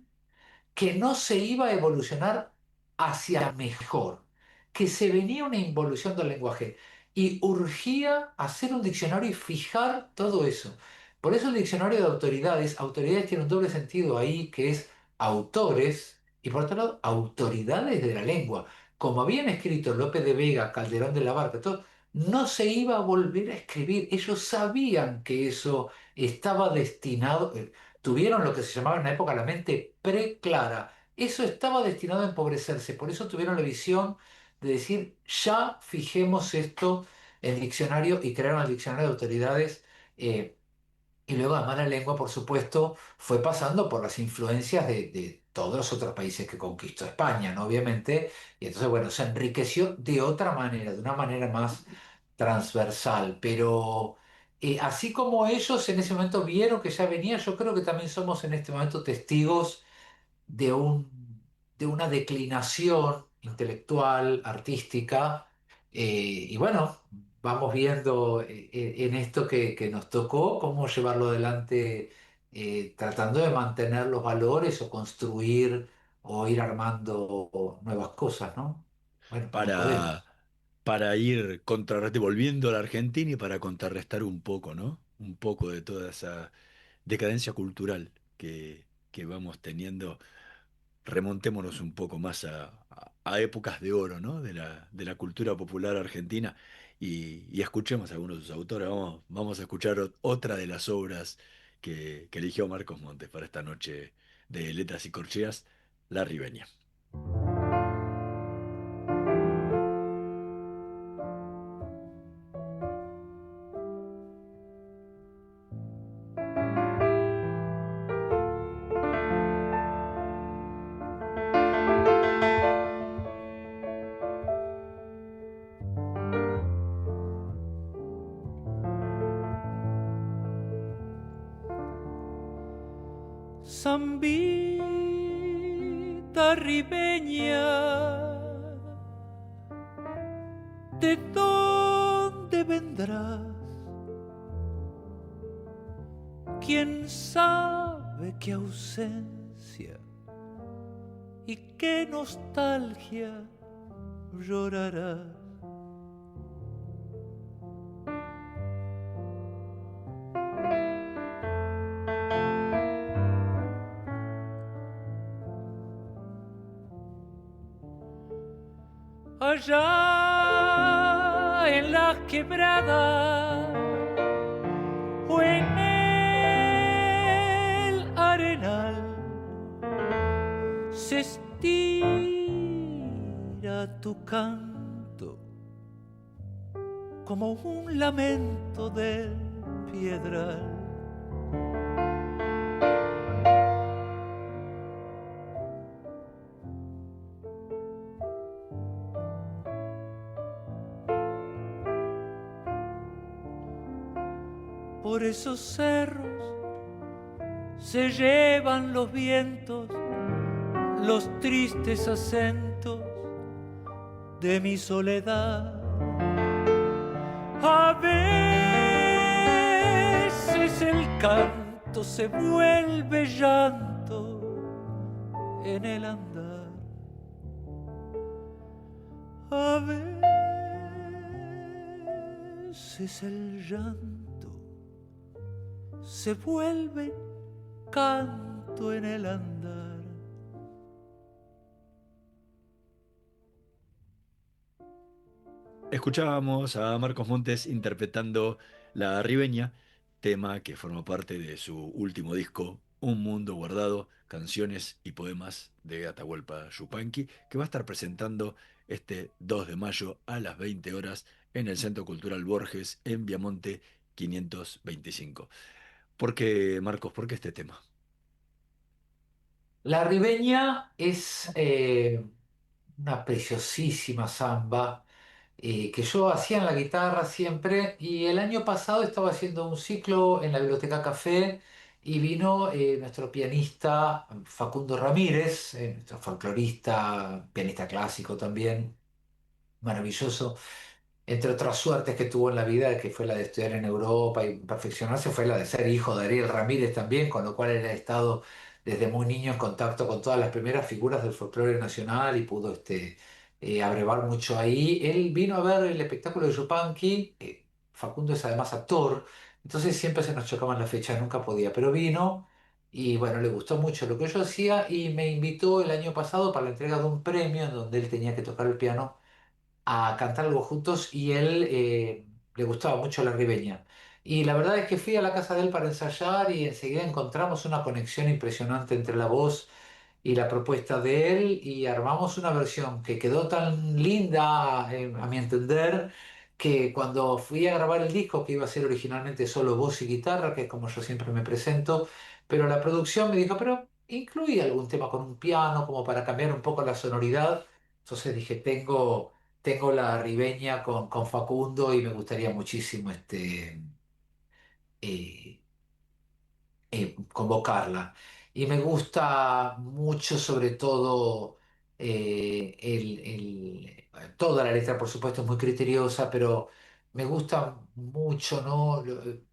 que no se iba a evolucionar hacia mejor, que se venía una involución del lenguaje y urgía hacer un diccionario y fijar todo eso. Por eso el diccionario de autoridades, autoridades tiene un doble sentido ahí, que es autores y por otro lado autoridades de la lengua. Como habían escrito López de Vega, Calderón de la Barca, todo, no se iba a volver a escribir. Ellos sabían que eso estaba destinado, tuvieron lo que se llamaba en la época la mente preclara. Eso estaba destinado a empobrecerse, por eso tuvieron la visión de decir, ya fijemos esto en diccionario y crearon el diccionario de autoridades. Y luego además la lengua, por supuesto, fue pasando por las influencias de todos los otros países que conquistó España, ¿no? Obviamente. Y entonces, bueno, se enriqueció de otra manera, de una manera más transversal. Pero así como ellos en ese momento vieron que ya venía, yo creo que también somos en este momento testigos de de una declinación intelectual, artística, y bueno, vamos viendo en esto que nos tocó, cómo llevarlo adelante, tratando de mantener los valores o construir o ir armando nuevas cosas, ¿no? Bueno, como Para, podemos. para ir volviendo a la Argentina y para contrarrestar un poco, ¿no? Un poco de toda esa decadencia cultural que vamos teniendo. Remontémonos un poco más a épocas de oro, ¿no? De la cultura popular argentina y escuchemos a algunos de sus autores. Vamos a escuchar otra de las obras que eligió Marcos Montes para esta noche de Letras y Corcheas, La Ribeña. Zambita ribeña, ¿de dónde vendrás? ¿Quién sabe qué ausencia y qué nostalgia llorarás? Allá en las quebradas o en el arenal se estira tu canto como un lamento del piedral. Por esos cerros se llevan los vientos, los tristes acentos de mi soledad. A veces el canto se vuelve llanto en el andar. A veces el llanto se vuelve canto en el andar. Escuchábamos a Marcos Montes interpretando La Ribeña, tema que forma parte de su último disco, Un Mundo Guardado, canciones y poemas de Atahualpa Yupanqui, que va a estar presentando este 2 de mayo a las 20 horas en el Centro Cultural Borges en Viamonte 525. ¿Por qué, Marcos? ¿Por qué este tema? La Ribeña es una preciosísima samba que yo hacía en la guitarra siempre. Y el año pasado estaba haciendo un ciclo en la Biblioteca Café y vino nuestro pianista Facundo Ramírez, nuestro folclorista, pianista clásico también, maravilloso. Entre otras suertes que tuvo en la vida, que fue la de estudiar en Europa y perfeccionarse, fue la de ser hijo de Ariel Ramírez también, con lo cual él ha estado desde muy niño en contacto con todas las primeras figuras del folclore nacional y pudo abrevar mucho ahí. Él vino a ver el espectáculo de Yupanqui, Facundo es además actor, entonces siempre se nos chocaban las fechas, nunca podía, pero vino y bueno, le gustó mucho lo que yo hacía y me invitó el año pasado para la entrega de un premio en donde él tenía que tocar el piano a cantar algo juntos y él le gustaba mucho la ribeña. Y la verdad es que fui a la casa de él para ensayar y enseguida encontramos una conexión impresionante entre la voz y la propuesta de él y armamos una versión que quedó tan linda, a mi entender, que cuando fui a grabar el disco, que iba a ser originalmente solo voz y guitarra, que es como yo siempre me presento, pero la producción me dijo, pero incluye algún tema con un piano como para cambiar un poco la sonoridad. Entonces dije, tengo la ribeña con Facundo y me gustaría muchísimo eh, convocarla. Y me gusta mucho, sobre todo, toda la letra, por supuesto, es muy criteriosa, pero me gusta mucho, ¿no?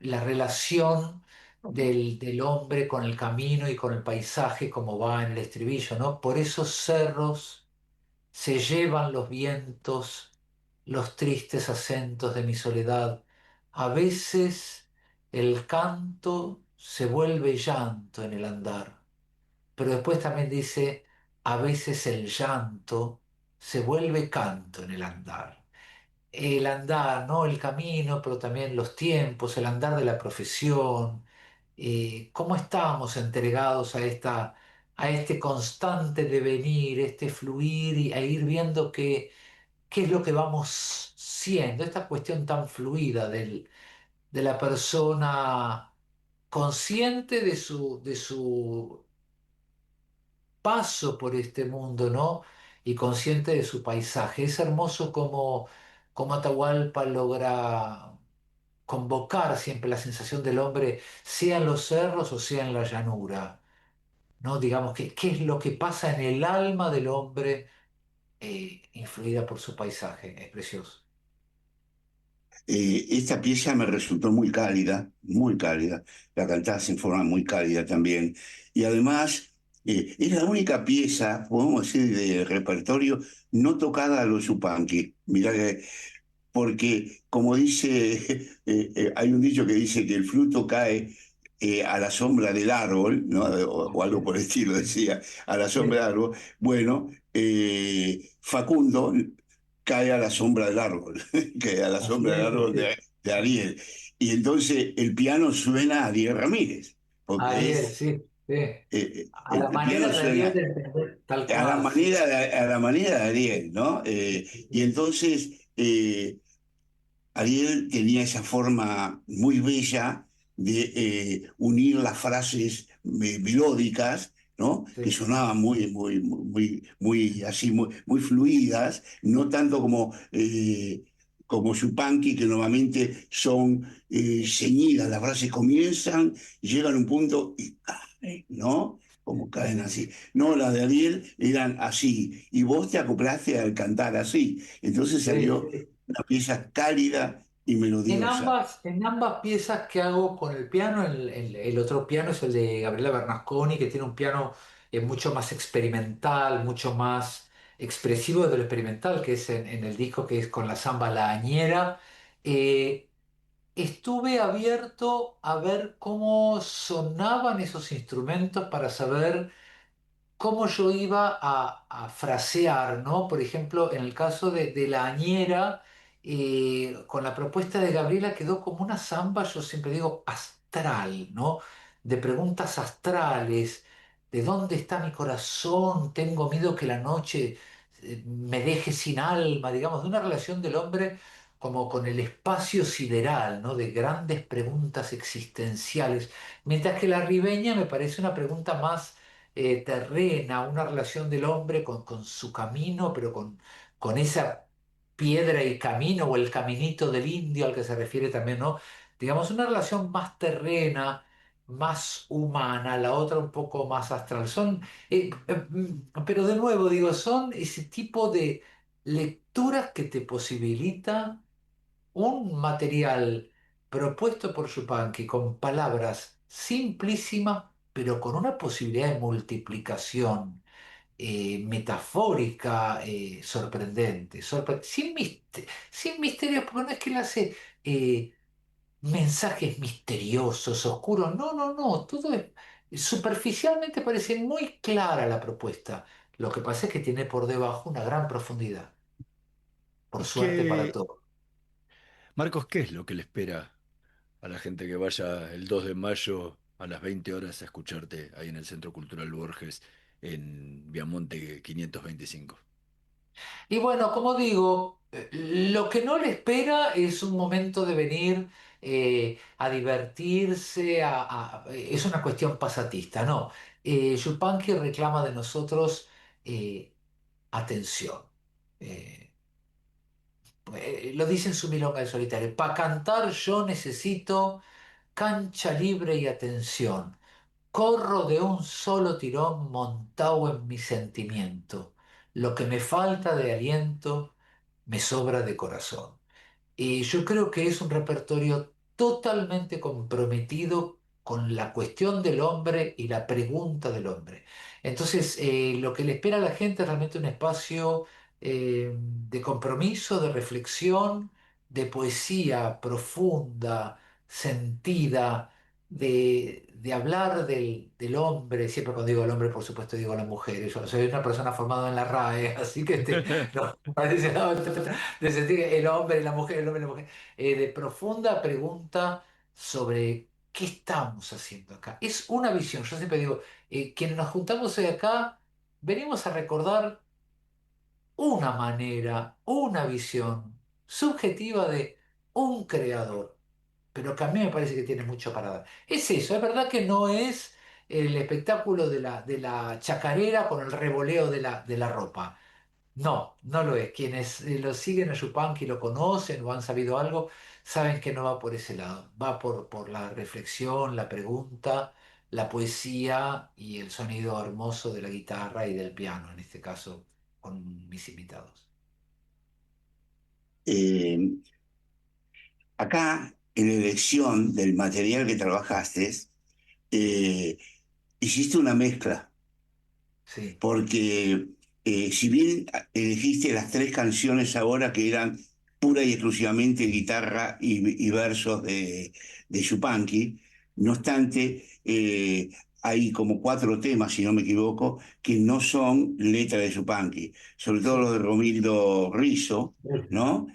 La relación del hombre con el camino y con el paisaje, como va en el estribillo, ¿no? Por esos cerros se llevan los vientos, los tristes acentos de mi soledad. A veces el canto se vuelve llanto en el andar, pero después también dice, a veces el llanto se vuelve canto en el andar. El andar, ¿no? El camino, pero también los tiempos, el andar de la profesión, cómo estamos entregados a este constante devenir, este fluir y a ir viendo qué es lo que vamos siendo, esta cuestión tan fluida de la persona consciente de su paso por este mundo, ¿no? Y consciente de su paisaje. Es hermoso como Atahualpa logra convocar siempre la sensación del hombre, sea en los cerros o sea en la llanura, ¿no? Digamos, qué es lo que pasa en el alma del hombre influida por su paisaje. Es precioso. Esta pieza me resultó muy cálida, la cantás en forma muy cálida también, y además es la única pieza, podemos decir, de repertorio no tocada a los Yupanqui. Mirá que, porque como dice, hay un dicho que dice que el fruto cae a la sombra del árbol, ¿no? O algo por el estilo, decía, a la sombra del árbol. Bueno, Facundo cae a la sombra del árbol, cae a la Así sombra del es, árbol sí. de Ariel. Y entonces el piano suena a Ariel Ramírez, porque Ariel, sí, sí. A la el manera piano de Ariel suena de entender tal a la cual, sí. manera a la manera de Ariel, ¿no? Y entonces Ariel tenía esa forma muy bella de unir las frases melódicas, ¿no? Que Sí, sonaban muy así, muy fluidas, no tanto como Yupanqui, que normalmente son ceñidas, las frases comienzan, llegan a un punto y caen, ¿no? Como caen sí. así. No, las de Ariel eran así, y vos te acoplaste al cantar así. Entonces Sí, salió sí. una pieza cálida y melodiosa. En ambas piezas que hago con el piano, el otro piano es el de Gabriela Bernasconi, que tiene un piano mucho más experimental, mucho más expresivo de lo experimental, que es en el disco que es con la samba La Añera. Eh, Estuve abierto a ver cómo sonaban esos instrumentos para saber cómo yo iba a frasear, ¿no? Por ejemplo, en el caso de la Añera, con la propuesta de Gabriela quedó como una samba, yo siempre digo, astral, ¿no? De preguntas astrales, de dónde está mi corazón, tengo miedo que la noche me deje sin alma, digamos, de una relación del hombre como con el espacio sideral, ¿no? De grandes preguntas existenciales, mientras que la ribeña me parece una pregunta más terrena, una relación del hombre con su camino, pero con esa piedra y camino o el caminito del indio al que se refiere también, ¿no? Digamos, una relación más terrena, más humana, la otra un poco más astral. Pero de nuevo digo, son ese tipo de lecturas que te posibilita un material propuesto por Yupanqui con palabras simplísimas, pero con una posibilidad de multiplicación metafórica sorprendente, sin misterios, porque no es que él hace mensajes misteriosos, oscuros, no, no, no, todo es, superficialmente parece muy clara la propuesta. Lo que pasa es que tiene por debajo una gran profundidad, por ¿Y suerte para qué, todos. Marcos, qué es lo que le espera a la gente que vaya el 2 de mayo a las 20 horas a escucharte ahí en el Centro Cultural Borges en Viamonte 525? Y bueno, como digo, lo que no le espera es un momento de venir a divertirse, es una cuestión pasatista, ¿no? Yupanqui reclama de nosotros atención. Eh, lo dice en su Milonga del Solitario. Para cantar yo necesito cancha libre y atención. Corro de un solo tirón montado en mi sentimiento. Lo que me falta de aliento me sobra de corazón. Y yo creo que es un repertorio totalmente comprometido con la cuestión del hombre y la pregunta del hombre. Entonces, lo que le espera a la gente es realmente un espacio de compromiso, de reflexión, de poesía profunda, sentida, de hablar del hombre. Siempre cuando digo el hombre, por supuesto, digo la mujer. Yo soy una persona formada en la RAE, así que no, parece, no, de sentir el hombre y la mujer, el hombre y la mujer, de profunda pregunta sobre qué estamos haciendo acá. Es una visión, yo siempre digo, quienes nos juntamos hoy acá, venimos a recordar una manera, una visión subjetiva de un creador, pero que a mí me parece que tiene mucho para dar. Es eso, es verdad que no es el espectáculo de la chacarera con el revoleo de la ropa. No, no lo es. Quienes lo siguen a Yupanqui, lo conocen o han sabido algo, saben que no va por ese lado. Va por la reflexión, la pregunta, la poesía y el sonido hermoso de la guitarra y del piano, en este caso, con mis invitados. Eh, Acá, en la elección del material que trabajaste, eh, hiciste una mezcla, Sí, porque si bien elegiste las tres canciones ahora que eran pura y exclusivamente guitarra y versos de Yupanqui, no obstante, hay como cuatro temas, si no me equivoco, que no son letra de Yupanqui, sobre todo sí. los de Romildo Rizzo, ¿no?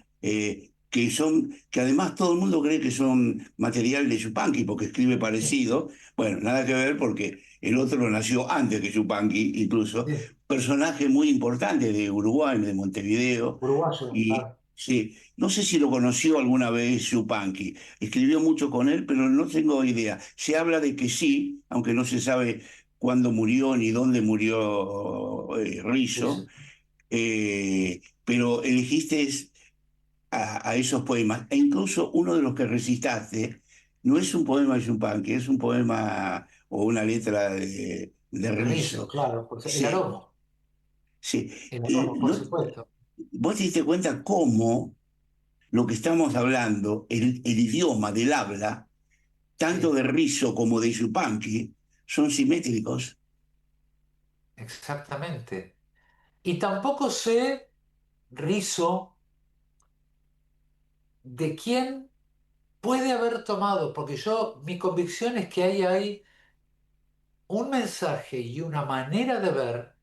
Que además todo el mundo cree que son material de Yupanqui porque escribe parecido. Bueno, nada que ver porque el otro nació antes que Yupanqui, incluso, Sí. personaje muy importante de Uruguay, de Montevideo, Uruguayo, y claro. sí, no sé si lo conoció alguna vez Yupanqui, escribió mucho con él, pero no tengo idea. Se habla de que sí, aunque no se sabe cuándo murió ni dónde murió Rizzo, Eso. pero elegiste a esos poemas, e incluso uno de los que recitaste no es un poema de Yupanqui, es un poema o una letra de Rizo, Rizzo. claro, el Sí, aroma. sí. El aroma, por ¿No, supuesto. vos te diste cuenta cómo lo que estamos hablando, el idioma del habla, tanto Sí, de Rizzo como de Yupanqui, son simétricos? exactamente. Y tampoco sé, Rizo, de quién puede haber tomado, porque mi convicción es que ahí hay un mensaje y una manera de ver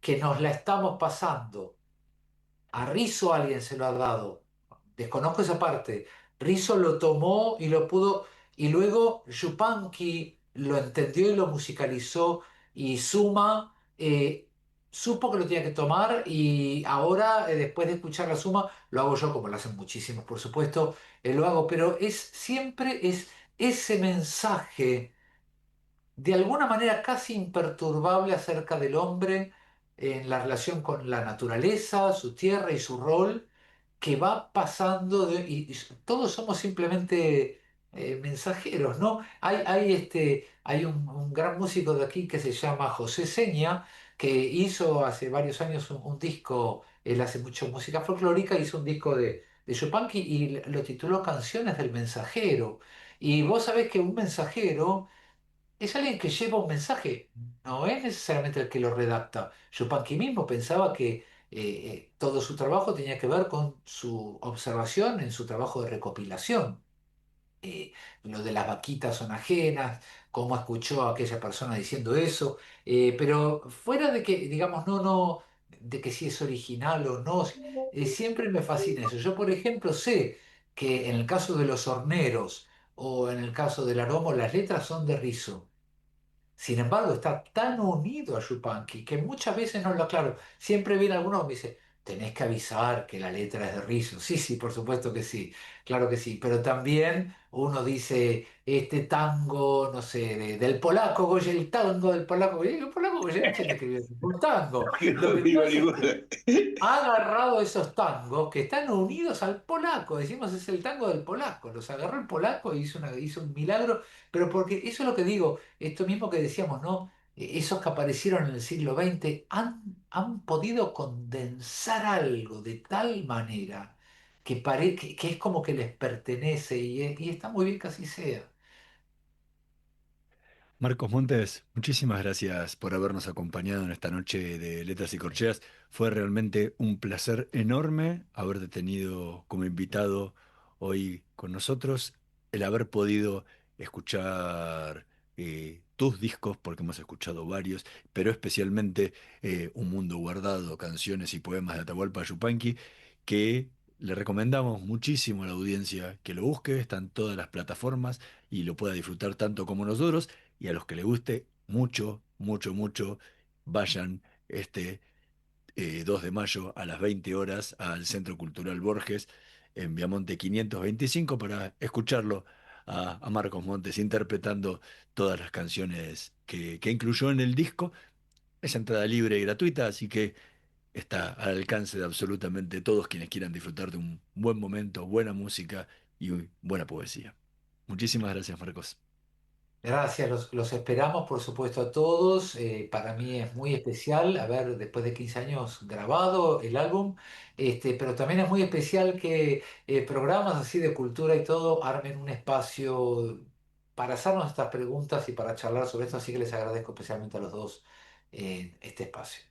que nos la estamos pasando. A Rizzo alguien se lo ha dado. Desconozco esa parte. Rizzo lo tomó y lo pudo, y luego Yupanqui lo entendió y lo musicalizó, y Suma supo que lo tenía que tomar, y ahora, después de escuchar la Suma, lo hago yo, como lo hacen muchísimos, por supuesto, lo hago, pero siempre es ese mensaje de alguna manera casi imperturbable acerca del hombre en la relación con la naturaleza, su tierra y su rol, que va pasando y todos somos simplemente mensajeros, ¿no? Hay un gran músico de aquí que se llama José Seña, que hizo hace varios años un disco, él hace mucho música folclórica, hizo un disco de Yupanqui y lo tituló Canciones del Mensajero. Y vos sabés que un mensajero es alguien que lleva un mensaje, no es necesariamente el que lo redacta. Yupanqui mismo pensaba que todo su trabajo tenía que ver con su observación en su trabajo de recopilación. Lo de las vaquitas son ajenas, cómo escuchó a aquella persona diciendo eso, pero fuera de que, digamos, no, de que si es original o no, siempre me fascina eso. Yo, por ejemplo, sé que en el caso de los horneros o en el caso del aromo, las letras son de Rizzo. Sin embargo, está tan unido a Yupanqui que muchas veces no lo aclaro. Siempre viene alguno y me dice, tenés que avisar que la letra es de Rizzo. Sí, sí, por supuesto que sí, claro que sí. Pero también uno dice, este tango, no sé, del polaco Goye, el tango del polaco Goye. El polaco Goyeneche no escribió un tango. Que Lo no que digo pasa es ninguna. que ha agarrado esos tangos que están unidos al polaco. Decimos, es el tango del polaco. Los agarró el polaco y hizo un milagro. Pero porque eso es lo que digo, esto mismo que decíamos, ¿no? Esos que aparecieron en el siglo XX han podido condensar algo de tal manera que es como que les pertenece y está muy bien que así sea. Marcos Montes, muchísimas gracias por habernos acompañado en esta noche de Letras y Corcheas. Fue realmente un placer enorme haberte tenido como invitado hoy con nosotros, el haber podido escuchar tus discos, porque hemos escuchado varios, pero especialmente Un Mundo Guardado, canciones y poemas de Atahualpa Yupanqui, que le recomendamos muchísimo a la audiencia que lo busque, está en todas las plataformas y lo pueda disfrutar tanto como nosotros. Y a los que les guste mucho, mucho, mucho, vayan este 2 de mayo a las 20 horas al Centro Cultural Borges en Viamonte 525 para escucharlo a Marcos Montes interpretando todas las canciones que incluyó en el disco. Es entrada libre y gratuita, así que está al alcance de absolutamente todos quienes quieran disfrutar de un buen momento, buena música y buena poesía. Muchísimas gracias, Marcos. Gracias, los esperamos por supuesto a todos. Para mí es muy especial haber después de 15 años grabado el álbum, pero también es muy especial que programas así de cultura y todo armen un espacio para hacernos estas preguntas y para charlar sobre esto, así que les agradezco especialmente a los dos este espacio.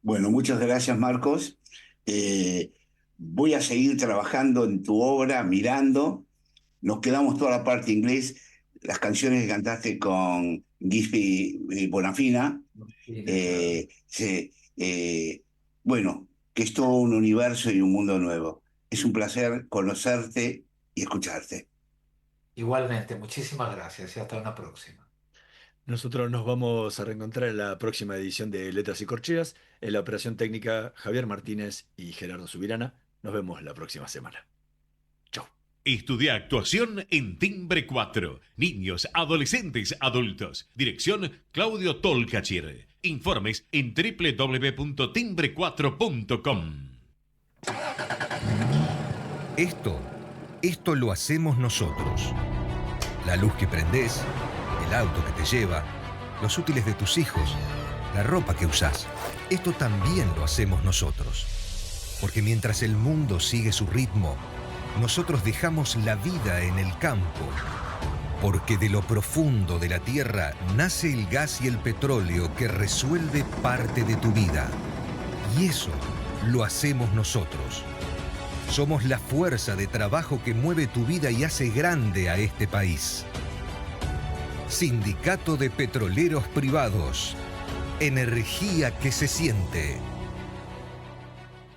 Bueno, muchas gracias, Marcos. Eh, Voy a seguir trabajando en tu obra, mirando. Nos quedamos toda la parte inglés, las canciones que cantaste con Giuseppe Bonafina. Sí, claro. Bueno, que es todo un universo y un mundo nuevo. Es un placer conocerte y escucharte. Igualmente, muchísimas gracias y hasta una próxima. Nosotros nos vamos a reencontrar en la próxima edición de Letras y Corcheas. En la operación técnica, Javier Martínez y Gerardo Subirana. Nos vemos la próxima semana. Chau. Estudia actuación en Timbre 4. Niños, adolescentes, adultos. Dirección Claudio Tolcachir. Informes en www.timbre4.com. Esto lo hacemos nosotros. La luz que prendés, el auto que te lleva, los útiles de tus hijos, la ropa que usás. Esto también lo hacemos nosotros. Porque mientras el mundo sigue su ritmo, nosotros dejamos la vida en el campo. Porque de lo profundo de la tierra nace el gas y el petróleo que resuelve parte de tu vida. Y eso lo hacemos nosotros. Somos la fuerza de trabajo que mueve tu vida y hace grande a este país. Sindicato de Petroleros Privados. Energía que se siente.